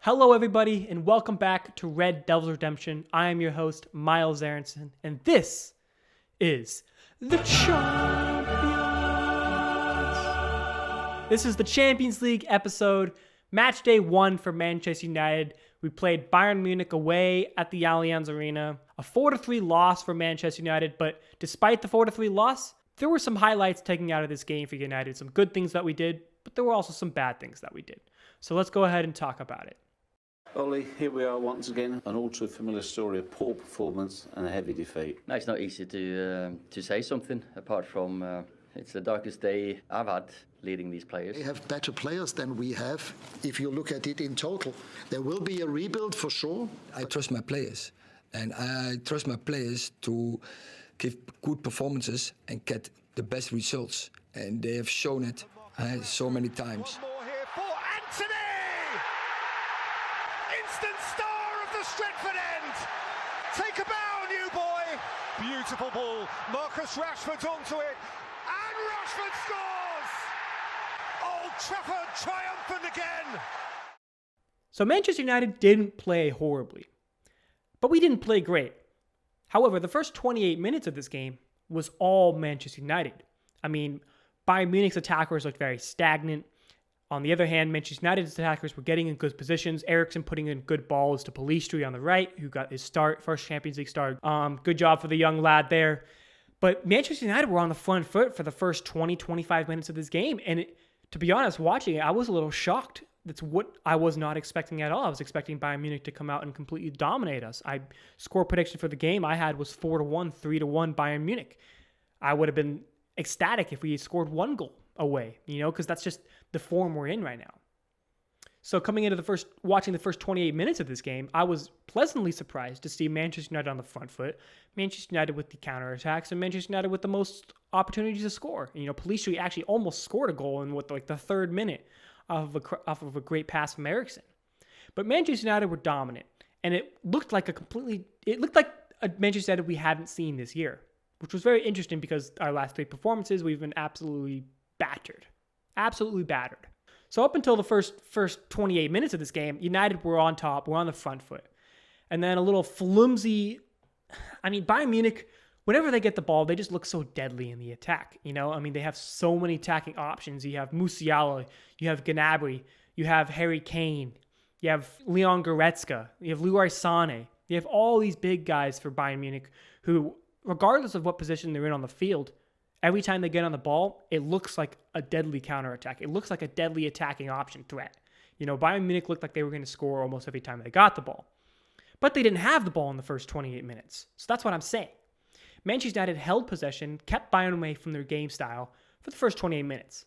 Hello, everybody, and welcome back to Red Devils Redemption. I am your host, Miles Aronson, and this is the Champions. This is the Champions League episode, match day 1 for Manchester United. We played Bayern Munich away at the Allianz Arena. A 4-3 loss for Manchester United, but despite the 4-3 loss, there were some highlights taken out of this game for United. Some good things that we did, but there were also some bad things that we did. So let's go ahead and talk about it. Ollie, here we are once again, an all too familiar story of poor performance and a heavy defeat. No, it's not easy to say something apart from it's the darkest day I've had leading these players. They have better players than we have. If you look at it in total, there will be a rebuild for sure. I trust my players, and I trust my players to give good performances and get the best results. And they have shown it so many times. Take a bow, new boy. Beautiful ball. Marcus Rashford's onto it. And Rashford scores! Old Trafford triumphant again. So Manchester United didn't play horribly, but we didn't play great. However, the first 28 minutes of this game was all Manchester United. I mean, Bayern Munich's attackers looked very stagnant. On the other hand, Manchester United's attackers were getting in good positions. Eriksen putting in good balls to Pellistri on the right, who got his first Champions League start. Good job for the young lad there. But Manchester United were on the front foot for the first 20, 25 minutes of this game. And to be honest, watching it, I was a little shocked. That's what I was not expecting at all. I was expecting Bayern Munich to come out and completely dominate us. Score prediction for the game I had was 4-1, 3-1 Bayern Munich. I would have been ecstatic if we had scored one goal away, because that's just the form we're in right now. So coming into watching the first 28 minutes of this game, I was pleasantly surprised to see Manchester United on the front foot, Manchester United with the counterattacks, and Manchester United with the most opportunities to score. Pellistri actually almost scored a goal in the third minute off of a great pass from Eriksen. But Manchester United were dominant, and it looked like a Manchester United we hadn't seen this year, which was very interesting because our last 3 performances, we've been absolutely battered. So up until the first 28 minutes of this game, United were on top, were on the front foot. And then a little flimsy, Bayern Munich, whenever they get the ball, they just look so deadly in the attack. They have so many attacking options. You have Musiala, you have Gnabry, you have Harry Kane, you have Leon Goretzka, you have Leroy Sané. You have all these big guys for Bayern Munich who, regardless of what position they're in on the field, every time they get on the ball, it looks like a deadly counterattack. It looks like a deadly attacking option threat. Bayern Munich looked like they were going to score almost every time they got the ball. But they didn't have the ball in the first 28 minutes. So that's what I'm saying. Manchester United held possession, kept Bayern away from their game style for the first 28 minutes.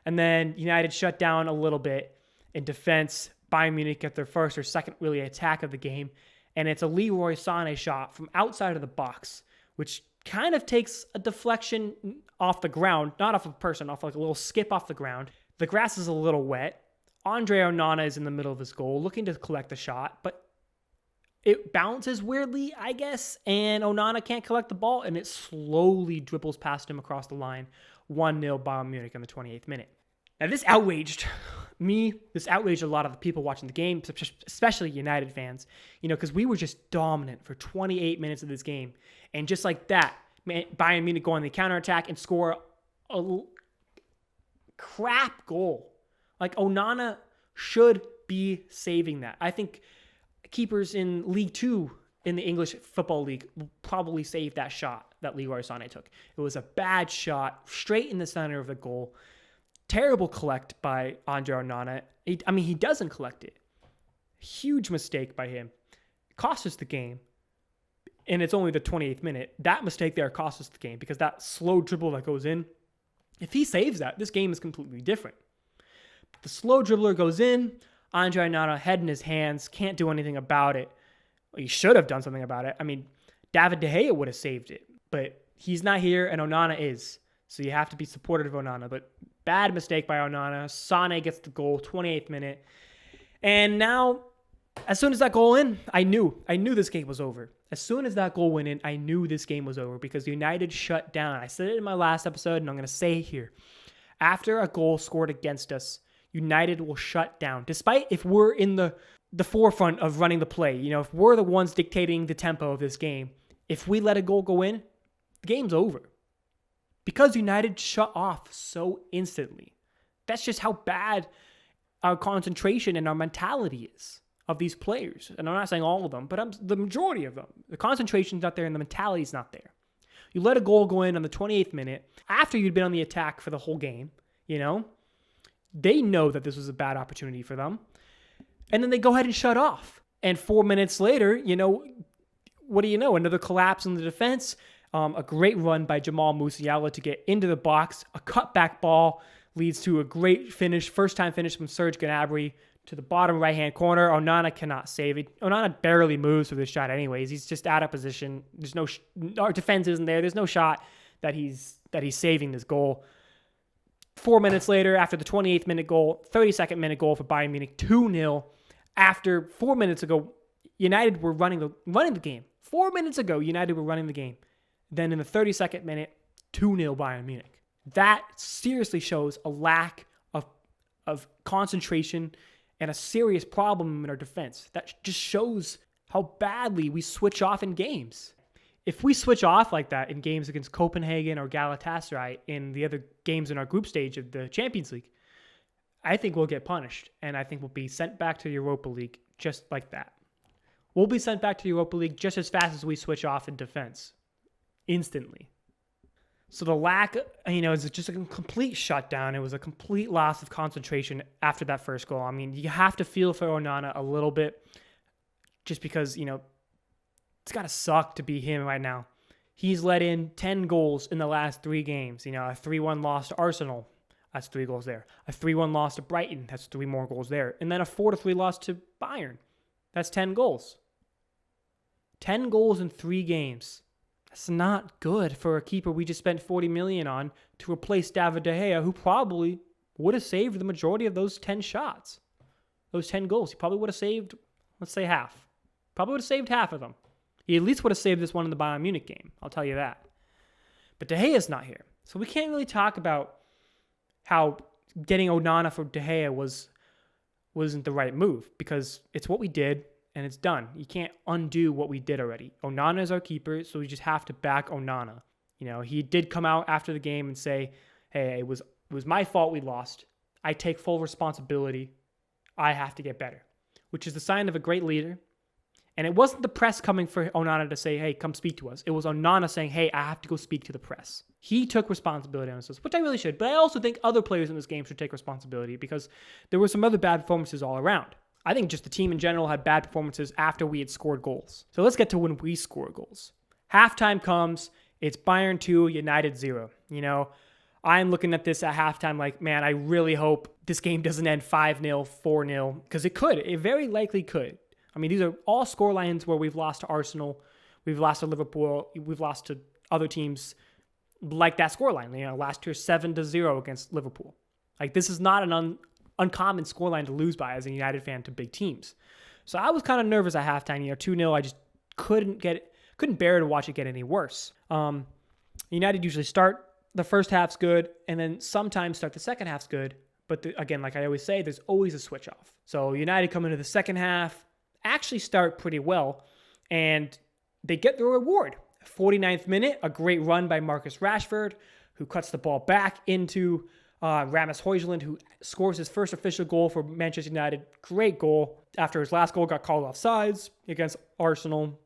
And then United shut down a little bit in defense. Bayern Munich get their first or second really attack of the game. And it's a Leroy Sané shot from outside of the box, which kind of takes a deflection off the ground, not off a person, off a little skip off the ground. The grass is a little wet. Andre Onana is in the middle of his goal, looking to collect the shot, but it bounces weirdly, I guess, and Onana can't collect the ball, and it slowly dribbles past him across the line. 1-0 Bayern Munich in the 28th minute. Now, this outraged me. This outraged a lot of the people watching the game, especially United fans, because we were just dominant for 28 minutes of this game. And just like that, Bayern Munich go on the counterattack and score a crap goal. Onana should be saving that. I think keepers in League 2 in the English Football League will probably save that shot that Leroy Sané took. It was a bad shot, straight in the center of the goal. Terrible collect by Andre Onana. He doesn't collect it. Huge mistake by him. It cost us the game. And it's only the 28th minute. That mistake there cost us the game because that slow dribble that goes in, if he saves that, this game is completely different. The slow dribbler goes in. Andre Onana, head in his hands, can't do anything about it. Well, he should have done something about it. David De Gea would have saved it. But he's not here, and Onana is. So you have to be supportive of Onana. But bad mistake by Onana. Sané gets the goal, 28th minute. And now, as soon as that goal in, I knew this game was over. As soon as that goal went in, I knew this game was over because United shut down. I said it in my last episode, and I'm going to say it here. After a goal scored against us, United will shut down. Despite if we're in the the forefront of running the play. You know, if we're the ones dictating the tempo of this game, if we let a goal go in, the game's over. Because United shut off so instantly. That's just how bad our concentration and our mentality is of these players. And I'm not saying all of them, but the majority of them. The concentration's not there and the mentality's not there. You let a goal go in on the 28th minute after you'd been on the attack for the whole game, you know. They know that this was a bad opportunity for them. And then they go ahead and shut off. And 4 minutes later, you know, what do you know? Another collapse in the defense. A great run by Jamal Musiala to get into the box. A cutback ball leads to a great finish. First-time finish from Serge Gnabry to the bottom right-hand corner. Onana cannot save it. Onana barely moves for this shot anyways. He's just out of position. There's no our defense isn't there. There's no shot that he's saving this goal. 4 minutes later, after the 28th minute goal, 32nd minute goal for Bayern Munich, 2-0. After 4 minutes ago, United were running the game. 4 minutes ago, United were running the game. Then in the 32nd minute, 2-0 Bayern Munich. That seriously shows a lack of concentration and a serious problem in our defense. That just shows how badly we switch off in games. If we switch off like that in games against Copenhagen or Galatasaray in the other games in our group stage of the Champions League, I think we'll get punished. And I think we'll be sent back to the Europa League just like that. We'll be sent back to the Europa League just as fast as we switch off in defense. Instantly. So the lack, is just a complete shutdown. It was a complete loss of concentration after that first goal. I mean, you have to feel for Onana a little bit just because, it's got to suck to be him right now. He's let in 10 goals in the last 3 games. A 3-1 loss to Arsenal. That's 3 goals there. A 3-1 loss to Brighton. That's 3 more goals there. And then a 4-3 loss to Bayern. That's 10 goals. 10 goals in 3 games. That's not good for a keeper we just spent $40 million on to replace David De Gea, who probably would have saved the majority of those 10 shots. Those 10 goals. He probably would have saved, let's say, half. Probably would have saved half of them. He at least would have saved this one in the Bayern Munich game. I'll tell you that. But De Gea's not here. So we can't really talk about how getting Onana for De Gea wasn't the right move, because it's what we did. And it's done. You can't undo what we did already. Onana is our keeper, so we just have to back Onana. He did come out after the game and say, hey, it was my fault we lost. I take full responsibility. I have to get better, which is the sign of a great leader. And it wasn't the press coming for Onana to say, hey, come speak to us. It was Onana saying, hey, I have to go speak to the press. He took responsibility on this, which I really should. But I also think other players in this game should take responsibility because there were some other bad performances all around. I think just the team in general had bad performances after we had scored goals. So let's get to when we score goals. Halftime comes. It's Bayern 2, United 0. I'm looking at this at halftime like, man, I really hope this game doesn't end 5-0, 4-0, because it could. It very likely could. I mean, these are all score lines where we've lost to Arsenal, we've lost to Liverpool, we've lost to other teams like that scoreline. Last year 7-0 against Liverpool. Like, this is not an uncommon scoreline to lose by as a United fan to big teams. So I was kind of nervous at halftime. 2-0, I just couldn't bear to watch it get any worse. United usually start the first half's good, and then sometimes start the second half's good. But again, like I always say, there's always a switch off. So United come into the second half, actually start pretty well, and they get the reward. 49th minute, a great run by Marcus Rashford, who cuts the ball back into Rasmus Højlund, who scores his first official goal for Manchester United. Great goal. After his last goal got called offsides against Arsenal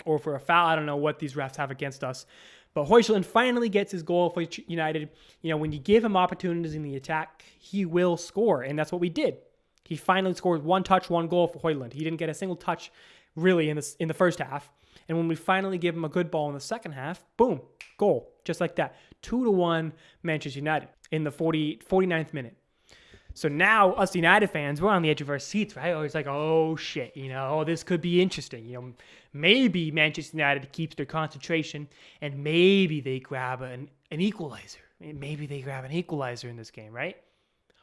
or for a foul. I don't know what these refs have against us. But Højlund finally gets his goal for United. When you give him opportunities in the attack, he will score. And that's what we did. He finally scored 1 touch, 1 goal for Højlund. He didn't get a single touch really in the first half. And when we finally give him a good ball in the second half, boom, goal. Just like that. 2-1 Manchester United in the 49th minute. So now us United fans, we're on the edge of our seats, right? It's like, oh shit, this could be interesting. Maybe Manchester United keeps their concentration and maybe they grab an equalizer. Maybe they grab an equalizer in this game, right?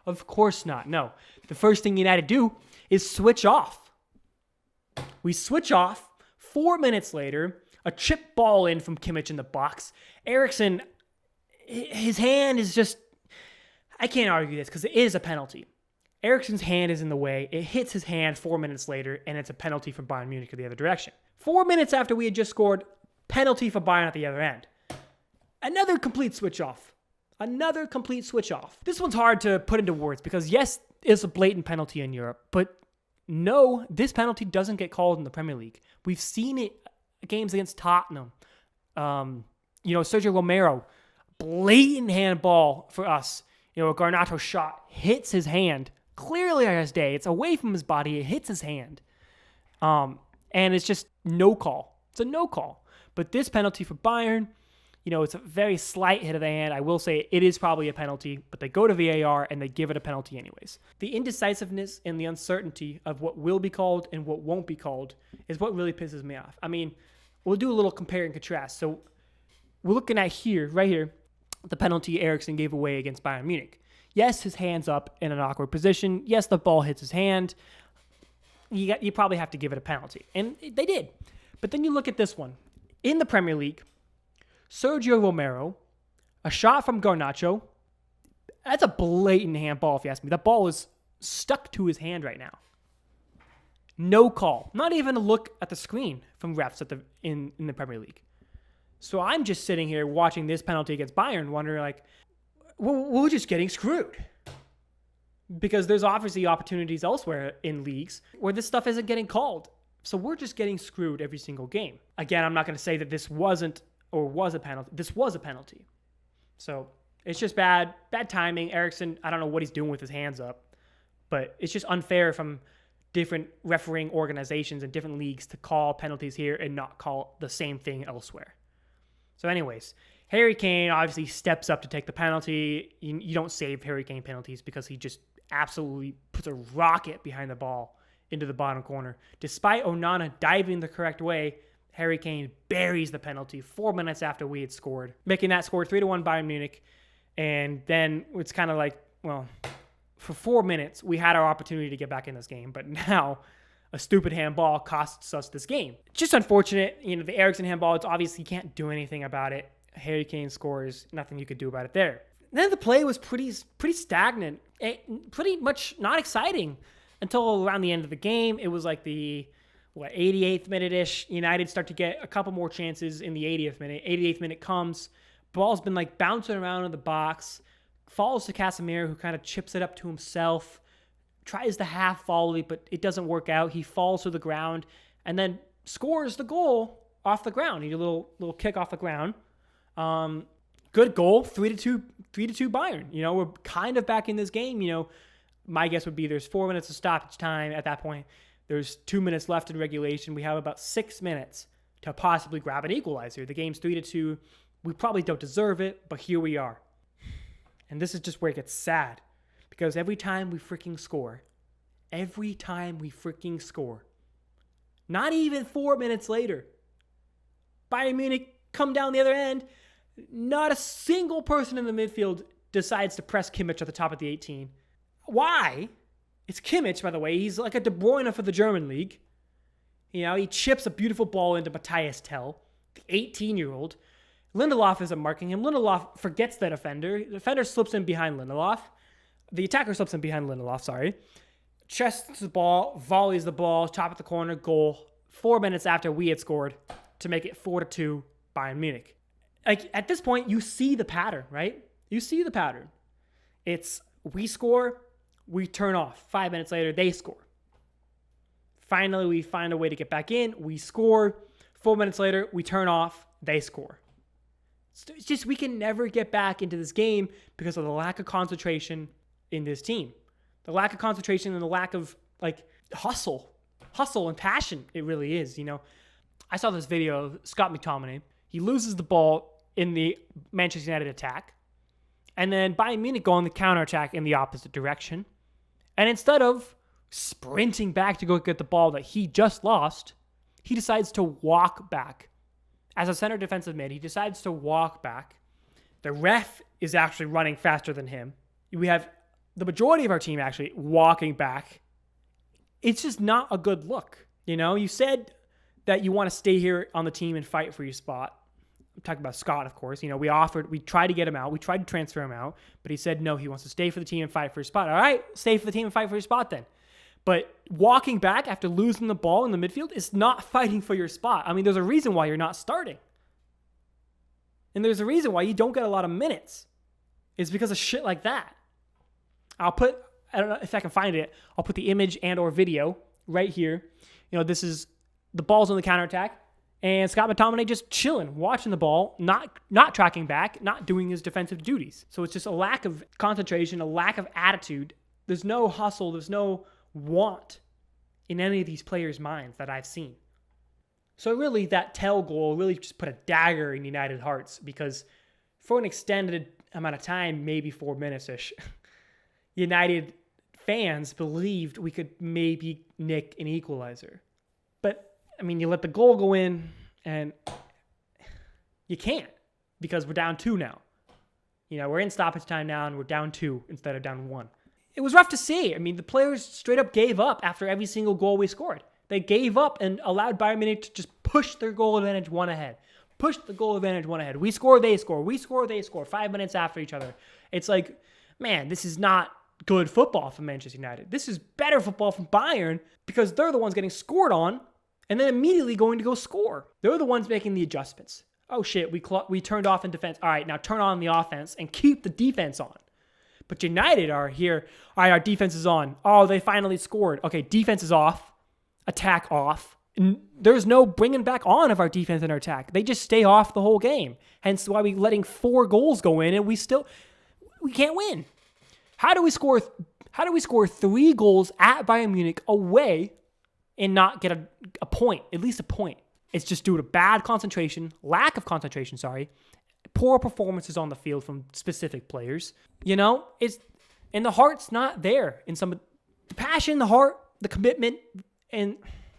Of course not. No. The first thing United do is switch off. We switch off. 4 minutes later, a chip ball in from Kimmich in the box. Eriksen, his hand is just... I can't argue this because it is a penalty. Eriksen's hand is in the way. It hits his hand 4 minutes later, and it's a penalty from Bayern Munich in the other direction. 4 minutes after we had just scored, penalty for Bayern at the other end. Another complete switch off. This one's hard to put into words because, yes, it's a blatant penalty in Europe, but no, this penalty doesn't get called in the Premier League. We've seen it games against Tottenham. Sergio Romero, blatant handball for us. A Garnacho shot hits his hand. Clearly on his day. It's away from his body. It hits his hand. And it's just no call. It's a no call. But this penalty for Bayern, it's a very slight hit of the hand. I will say it is probably a penalty, but they go to VAR and they give it a penalty anyways. The indecisiveness and the uncertainty of what will be called and what won't be called is what really pisses me off. I mean, we'll do a little compare and contrast. So we're looking at right here, the penalty Eriksen gave away against Bayern Munich. Yes, his hand's up in an awkward position. Yes, the ball hits his hand. You probably have to give it a penalty. And they did. But then you look at this one. In the Premier League, Sergio Romero, a shot from Garnacho. That's a blatant handball, if you ask me. The ball is stuck to his hand right now. No call. Not even a look at the screen from refs in the Premier League. So I'm just sitting here watching this penalty against Bayern, wondering we're just getting screwed. Because there's obviously opportunities elsewhere in leagues where this stuff isn't getting called. So we're just getting screwed every single game. Again, I'm not going to say that this wasn't or was a penalty. This was a penalty. So it's just bad timing. Eriksen, I don't know what he's doing with his hands up, but it's just unfair from different refereeing organizations and different leagues to call penalties here and not call the same thing elsewhere. So anyways, Harry Kane obviously steps up to take the penalty. You don't save Harry Kane penalties because he just absolutely puts a rocket behind the ball into the bottom corner. Despite Onana diving the correct way, Harry Kane buries the penalty 4 minutes after we had scored, making that score 3-1 Bayern Munich. And then it's kind of like, for 4 minutes, we had our opportunity to get back in this game. But now a stupid handball costs us this game. Just unfortunate. The Eriksen handball, it's obviously you can't do anything about it. Harry Kane scores, nothing you could do about it there. Then the play was pretty stagnant, pretty much not exciting until around the end of the game. It was like the 88th minute-ish. United start to get a couple more chances in the 80th minute. 88th minute comes. Ball's been bouncing around in the box. Falls to Casemiro, who kind of chips it up to himself. Tries the half volley, but it doesn't work out. He falls to the ground and then scores the goal off the ground. He did a little kick off the ground. Good goal, 3-2 Bayern. We're kind of back in this game. My guess would be there's 4 minutes of stoppage time at that point. There's 2 minutes left in regulation. We have about 6 minutes to possibly grab an equalizer. The game's 3-2. We probably don't deserve it, but here we are. And this is just where it gets sad. Because every time we freaking score, not even 4 minutes later, Bayern Munich come down the other end. Not a single person in the midfield decides to press Kimmich at the top of the 18. Why? It's Kimmich, by the way. He's like a De Bruyne for the German league. He chips a beautiful ball into Matthias Tell, the 18-year-old. Lindelof isn't marking him. Lindelof forgets the defender. The defender slips in behind Lindelof. The attacker slips in behind Lindelof, sorry. Chests the ball, volleys the ball, top of the corner, goal. 4 minutes after we had scored to make it 4-2 Bayern Munich. At this point, you see the pattern, right? You see the pattern. It's we score, we turn off. 5 minutes later, they score. Finally, we find a way to get back in. We score. 4 minutes later, we turn off. They score. It's just we can never get back into this game because of the lack of concentration in this team. The lack of concentration and the lack of hustle and passion. It really is. I saw this video of Scott McTominay. He loses the ball in the Manchester United attack. And then Bayern Munich go on the counterattack in the opposite direction. And instead of sprinting back to go get the ball that he just lost, he decides to walk back. As a center defensive mid, he decides to walk back. The ref is actually running faster than him. We have the majority of our team actually walking back. It's just not a good look. You said that you want to stay here on the team and fight for your spot. I'm talking about Scott, of course. We tried to get him out. We tried to transfer him out, but he said no, he wants to stay for the team and fight for his spot. All right, stay for the team and fight for your spot then. But walking back after losing the ball in the midfield is not fighting for your spot. I mean, there's a reason why you're not starting. And there's a reason why you don't get a lot of minutes. It's because of shit like that. I don't know if I can find it. I'll put the image and or video right here. This is the ball's on the counterattack. And Scott McTominay just chilling, watching the ball, not tracking back, not doing his defensive duties. So it's just a lack of concentration, a lack of attitude. There's no hustle. There's no want in any of these players' minds that I've seen. So really, that Tell goal really just put a dagger in United hearts, because for an extended amount of time, maybe 4 minutes-ish, United fans believed we could maybe nick an equalizer. But, I mean, you let the goal go in, and you can't, because we're down 2 now. We're in stoppage time now, and we're down 2 instead of down 1. It was rough to see. I mean, the players straight up gave up after every single goal we scored. They gave up and allowed Bayern Munich to just push their goal advantage one ahead. Push the goal advantage one ahead. We score, they score. We score, they score. 5 minutes after each other. It's like, man, this is not good football from Manchester United. This is better football from Bayern, because they're the ones getting scored on and then immediately going to go score. They're the ones making the adjustments. Oh shit, we turned off in defense. All right, now turn on the offense and keep the defense on. But United are here. All right, our defense is on. Oh, they finally scored. Okay, defense is off. Attack off. And there's no bringing back on of our defense and our attack. They just stay off the whole game. Hence why we letting 4 goals go in and we can't win. How do we score 3 goals at Bayern Munich away and not get a point, at least a point? It's just due to bad concentration, lack of concentration, poor performances on the field from specific players. And the heart's not there in some of the passion, the heart, the commitment, and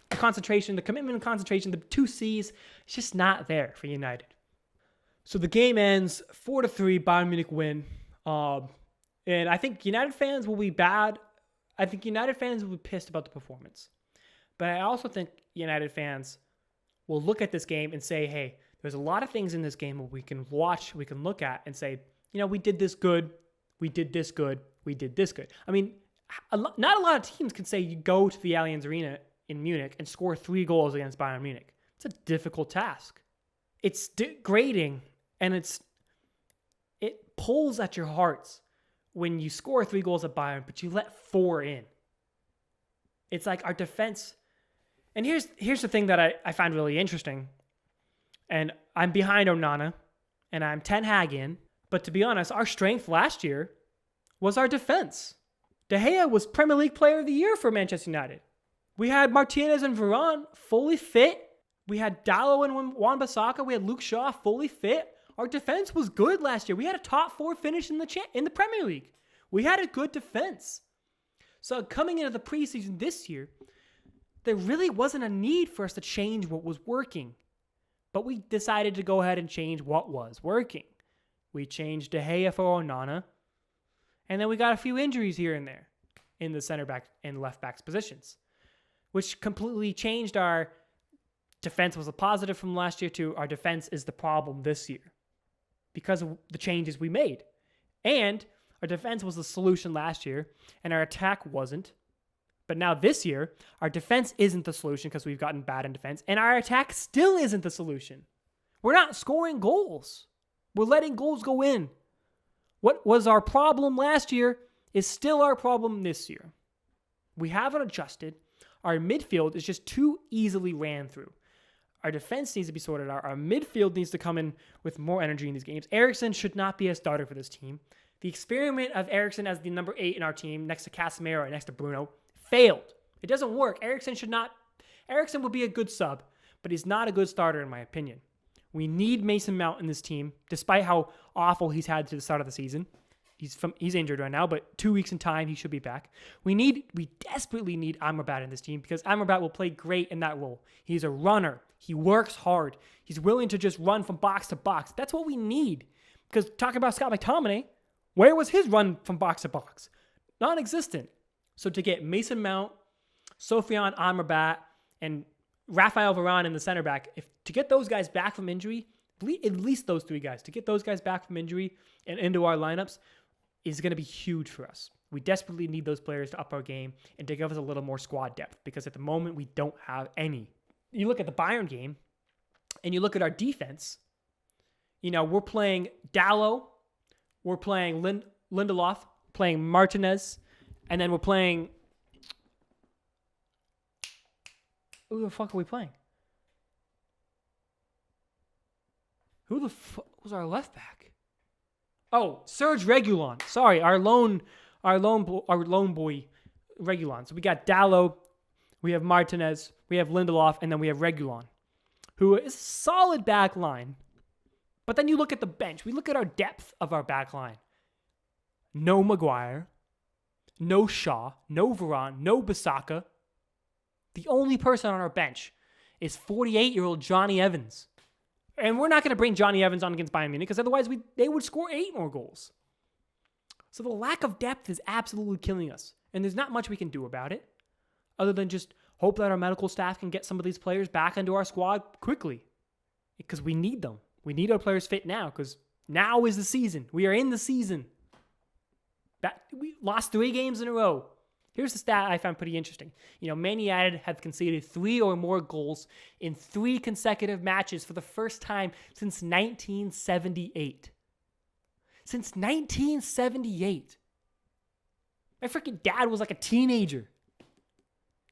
the concentration, the 2 C's, it's just not there for United. So the game ends 4-3, Bayern Munich win. And I think United fans will be bad. I think United fans will be pissed about the performance. But I also think United fans will look at this game and say, hey, there's a lot of things in this game where we can watch, we can look at and say, we did this good, we did this good, we did this good. I mean, not a lot of teams can say you go to the Allianz Arena in Munich and score 3 goals against Bayern Munich. It's a difficult task. It's degrading, and it pulls at your hearts when you score 3 goals at Bayern, but you let 4 in. It's like our defense. And here's the thing that I find really interesting. And I'm behind Onana, and I'm Ten Hag in. But to be honest, our strength last year was our defense. De Gea was Premier League Player of the Year for Manchester United. We had Martinez and Varane fully fit. We had Dalot and Wan-Bissaka. We had Luke Shaw fully fit. Our defense was good last year. We had a top 4 finish in the Premier League. We had a good defense. So coming into the preseason this year, there really wasn't a need for us to change what was working. But we decided to go ahead and change what was working. We changed De Gea for Onana. And then we got a few injuries here and there in the center back and left back's positions, which completely changed our defense. Was a positive from last year to our defense is the problem this year because of the changes we made. And our defense was the solution last year and our attack wasn't. But now this year, our defense isn't the solution because we've gotten bad in defense, and our attack still isn't the solution. We're not scoring goals. We're letting goals go in. What was our problem last year is still our problem this year. We haven't adjusted. Our midfield is just too easily ran through. Our defense needs to be sorted out. Our midfield needs to come in with more energy in these games. Eriksen should not be a starter for this team. The experiment of Eriksen as the number 8 in our team, next to Casemiro and next to Bruno, failed. It doesn't work. Eriksen would be a good sub, but he's not a good starter in my opinion. We need Mason Mount in this team, despite how awful he's had to the start of the season. He's injured right now, but 2 weeks in time, he should be back. We desperately need Amrabat in this team because Amrabat will play great in that role. He's a runner. He works hard. He's willing to just run from box to box. That's what we need. Because talking about Scott McTominay, where was his run from box to box? Non-existent. So to get Mason Mount, Sofiane Amrabat, and Rafael Varane in the center back, to get those guys back from injury, At least those 3 guys. To get those guys back from injury and into our lineups is going to be huge for us. We desperately need those players to up our game and to give us a little more squad depth because at the moment we don't have any. You look at the Bayern game and you look at our defense. We're playing Dallo, we're playing Lindelof, playing Martinez, and then we're playing... Who the fuck are we playing? Who the fuck was our left back? Oh, Serge Reguilon. Sorry, our lone boy, Reguilon. So we got Dallo, we have Martinez, we have Lindelof, and then we have Reguilon, who is a solid back line. But then you look at the bench. We look at our depth of our back line. No Maguire, no Shaw, no Varane, no Bissaka. The only person on our bench is 48-year-old Johnny Evans. And we're not going to bring Johnny Evans on against Bayern Munich because otherwise they would score 8 more goals. So the lack of depth is absolutely killing us. And there's not much we can do about it other than just hope that our medical staff can get some of these players back into our squad quickly because we need them. We need our players fit now because now is the season. We are in the season. We lost 3 games in a row. Here's the stat I found pretty interesting. Man United have conceded 3 or more goals in 3 consecutive matches for the first time since 1978. Since 1978. My freaking dad was like a teenager.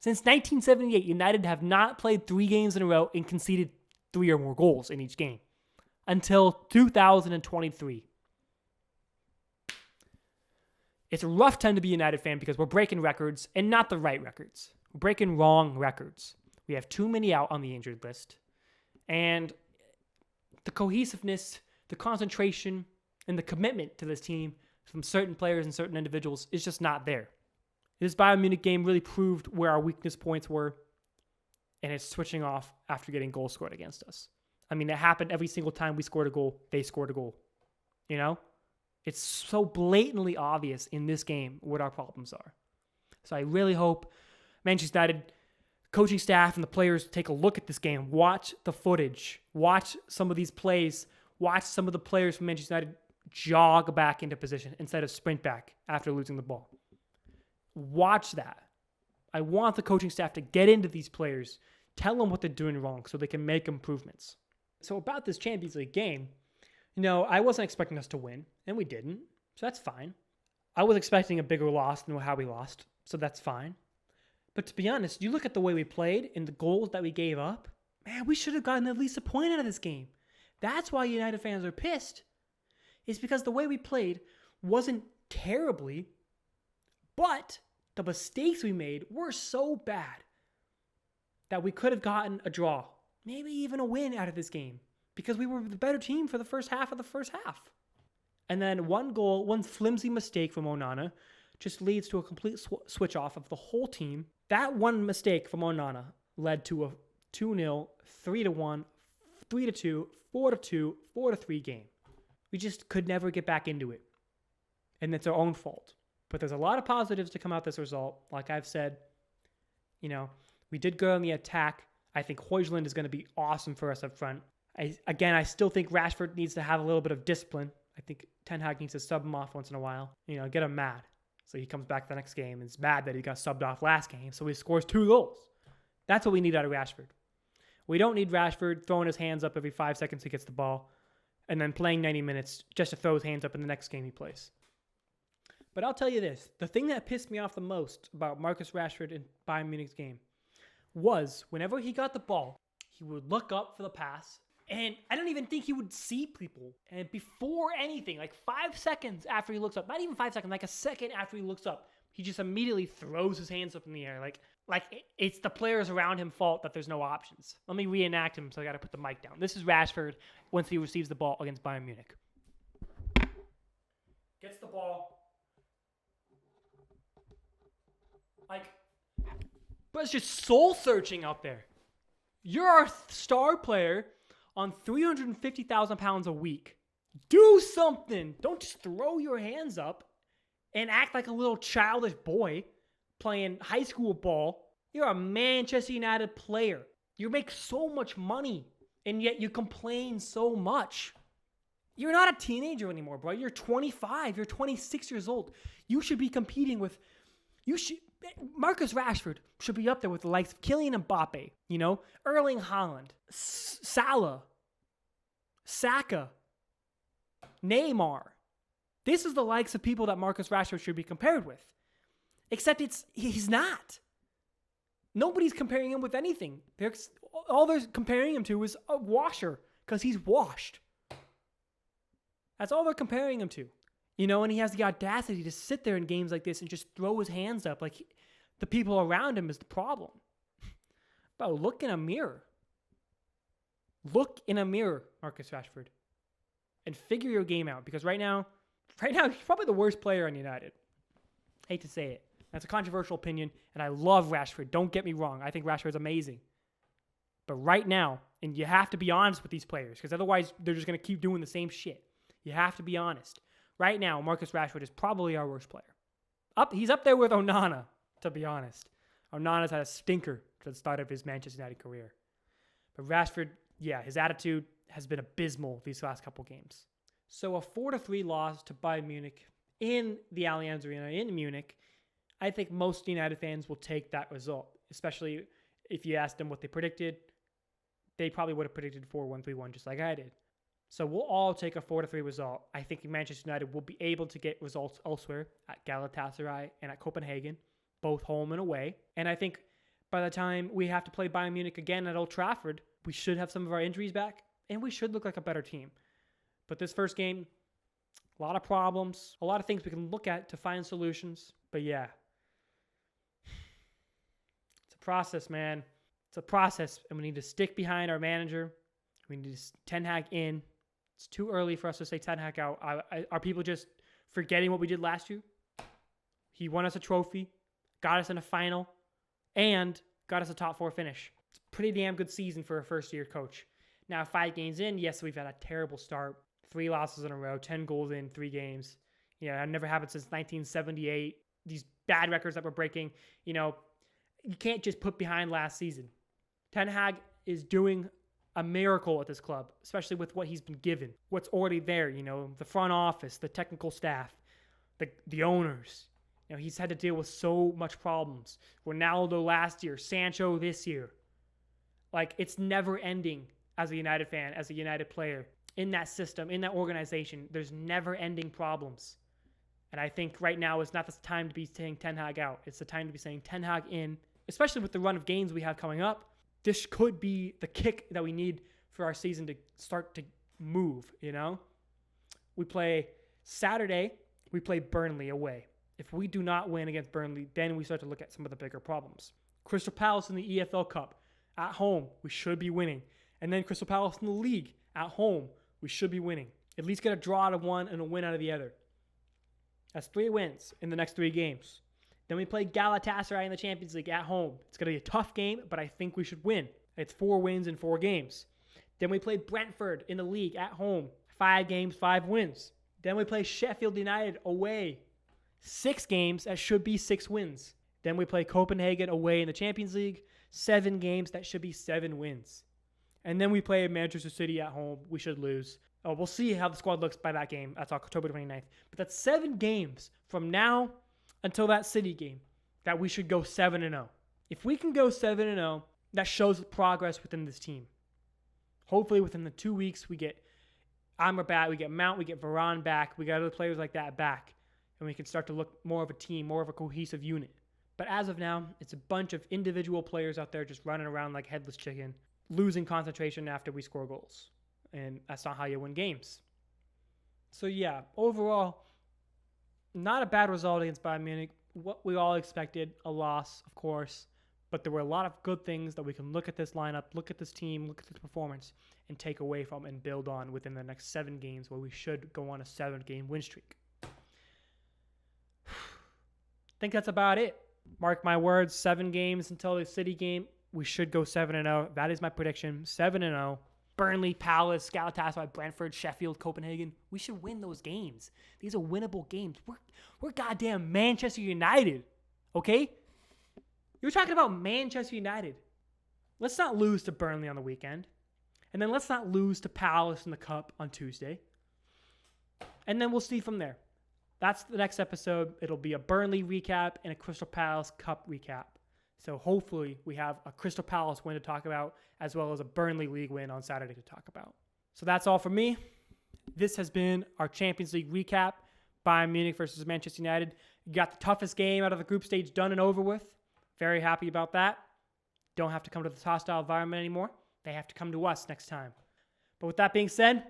Since 1978, United have not played 3 games in a row and conceded 3 or more goals in each game until 2023. It's a rough time to be a United fan because we're breaking records and not the right records. We're breaking wrong records. We have too many out on the injured list. And the cohesiveness, the concentration, and the commitment to this team from certain players and certain individuals is just not there. This Bayern Munich game really proved where our weakness points were, and it's switching off after getting goals scored against us. I mean, it happened every single time we scored a goal, they scored a goal. It's so blatantly obvious in this game what our problems are. So I really hope Manchester United coaching staff and the players take a look at this game, watch the footage, watch some of these plays, watch some of the players from Manchester United jog back into position instead of sprint back after losing the ball. Watch that. I want the coaching staff to get into these players, tell them what they're doing wrong so they can make improvements. So about this Champions League game, I wasn't expecting us to win, and we didn't, so that's fine. I was expecting a bigger loss than how we lost, so that's fine. But to be honest, you look at the way we played and the goals that we gave up, man, we should have gotten at least a point out of this game. That's why United fans are pissed. It's because the way we played wasn't terribly, but the mistakes we made were so bad that we could have gotten a draw, maybe even a win out of this game. Because we were the better team for the first half of the first half. And then one flimsy mistake from Onana just leads to a complete switch off of the whole team. That one mistake from Onana led to a 2-0, 3-1, 3-2, 4-2, 4-3 game. We just could never get back into it. And it's our own fault. But there's a lot of positives to come out this result. Like I've said, we did go on the attack. I think Højlund is going to be awesome for us up front. I still think Rashford needs to have a little bit of discipline. I think Ten Hag needs to sub him off once in a while. Get him mad. So he comes back the next game and is mad that he got subbed off last game. So he scores 2 goals. That's what we need out of Rashford. We don't need Rashford throwing his hands up every 5 seconds he gets the ball and then playing 90 minutes just to throw his hands up in the next game he plays. But I'll tell you this. The thing that pissed me off the most about Marcus Rashford in Bayern Munich's game was whenever he got the ball, he would look up for the pass. And I don't even think he would see people. And before anything, like 5 seconds after he looks up, not even 5 seconds, like a second after he looks up, he just immediately throws his hands up in the air. Like it's the players around him fault that there's no options. Let me reenact him, so I got to put the mic down. This is Rashford once he receives the ball against Bayern Munich. Gets the ball. But it's just soul searching out there. You're our star player on £350,000 a week. Do something. Don't just throw your hands up and act like a little childish boy playing high school ball. You're a Manchester United player. You make so much money. And yet you complain so much. You're not a teenager anymore, bro. You're 25. You're 26 years old. You should be competing with... Marcus Rashford should be up there with the likes of Kylian Mbappe, Erling Haaland, Salah, Saka, Neymar. This is the likes of people that Marcus Rashford should be compared with. Except he's not. Nobody's comparing him with anything. All they're comparing him to is a washer because he's washed. That's all they're comparing him to. And he has the audacity to sit there in games like this and just throw his hands up like the people around him is the problem. Bro, look in a mirror. Look in a mirror, Marcus Rashford, and figure your game out. Because right now, he's probably the worst player on United. Hate to say it. That's a controversial opinion, and I love Rashford. Don't get me wrong. I think Rashford's amazing. But right now, and you have to be honest with these players, because otherwise they're just going to keep doing the same shit. You have to be honest. Right now, Marcus Rashford is probably our worst player. He's up there with Onana, to be honest. Onana's had a stinker to the start of his Manchester United career. But Rashford, yeah, his attitude has been abysmal these last couple games. So a 4-3 loss to Bayern Munich in the Allianz Arena in Munich, I think most United fans will take that result, especially if you ask them what they predicted. They probably would have predicted 4-1, 3-1, just like I did. So we'll all take a 4-3 result. I think Manchester United will be able to get results elsewhere at Galatasaray and at Copenhagen, both home and away. And I think by the time we have to play Bayern Munich again at Old Trafford, we should have some of our injuries back, and we should look like a better team. But this first game, a lot of problems, a lot of things we can look at to find solutions. But yeah, it's a process, man. It's a process, and we need to stick behind our manager. We need to Ten Hag in. It's too early for us to say Ten Hag out. Are people just forgetting what we did last year? He won us a trophy, got us in a final, and got us a top 4 finish. It's a pretty damn good season for a first-year coach. Now, 5 games in, yes, we've had a terrible start. 3 losses in a row, 10 goals in 3 games. That never happened since 1978. These bad records that we're breaking, you can't just put behind last season. Ten Hag is doing a miracle at this club, especially with what he's been given, what's already there, the front office, the technical staff, the owners. He's had to deal with so much problems. Ronaldo last year, Sancho this year. It's never ending as a United fan, as a United player, in that system, in that organization. There's never ending problems. And I think right now is not the time to be saying Ten Hag out. It's the time to be saying Ten Hag in, especially with the run of games we have coming up. This could be the kick that we need for our season to start to move, We play Saturday, we play Burnley away. If we do not win against Burnley, then we start to look at some of the bigger problems. Crystal Palace in the EFL Cup, at home, we should be winning. And then Crystal Palace in the league, at home, we should be winning. At least get a draw out of one and a win out of the other. That's 3 wins in the next 3 games. Then we play Galatasaray in the Champions League at home. It's going to be a tough game, but I think we should win. It's 4 wins in 4 games. Then we play Brentford in the league at home. 5 games, 5 wins. Then we play Sheffield United away. 6 games, that should be 6 wins. Then we play Copenhagen away in the Champions League. 7 games, that should be 7 wins. And then we play Manchester City at home. We should lose. We'll see how the squad looks by that game. That's October 29th. But that's 7 games from now until that City game that we should go 7-0. If we can go 7-0, that shows progress within this team. Hopefully within the 2 weeks we get Amrabat, we get Mount, we get Varane back, we got other players like that back, and we can start to look more of a team, more of a cohesive unit. But as of now, it's a bunch of individual players out there just running around like headless chicken, losing concentration after we score goals. And that's not how you win games. So yeah, overall, not a bad result against Bayern Munich. What we all expected, a loss, of course. But there were a lot of good things that we can look at this lineup, look at this team, look at this performance, and take away from and build on within the next 7 games where we should go on a 7-game win streak. I think that's about it. Mark my words, 7 games until the City game. We should go 7-0. That is my prediction, 7-0. Burnley, Palace, Galatasaray, Brentford, Sheffield, Copenhagen. We should win those games. These are winnable games. We're goddamn Manchester United, okay? You're talking about Manchester United. Let's not lose to Burnley on the weekend. And then let's not lose to Palace in the Cup on Tuesday. And then we'll see from there. That's the next episode. It'll be a Burnley recap and a Crystal Palace Cup recap. So hopefully we have a Crystal Palace win to talk about, as well as a Burnley League win on Saturday to talk about. So that's all from me. This has been our Champions League recap. Bayern Munich versus Manchester United. You got the toughest game out of the group stage done and over with. Very happy about that. Don't have to come to this hostile environment anymore. They have to come to us next time. But with that being said,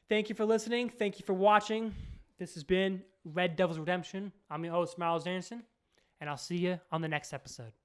thank you for listening. Thank you for watching. This has been Red Devils Redemption. I'm your host, Miles Anderson, and I'll see you on the next episode.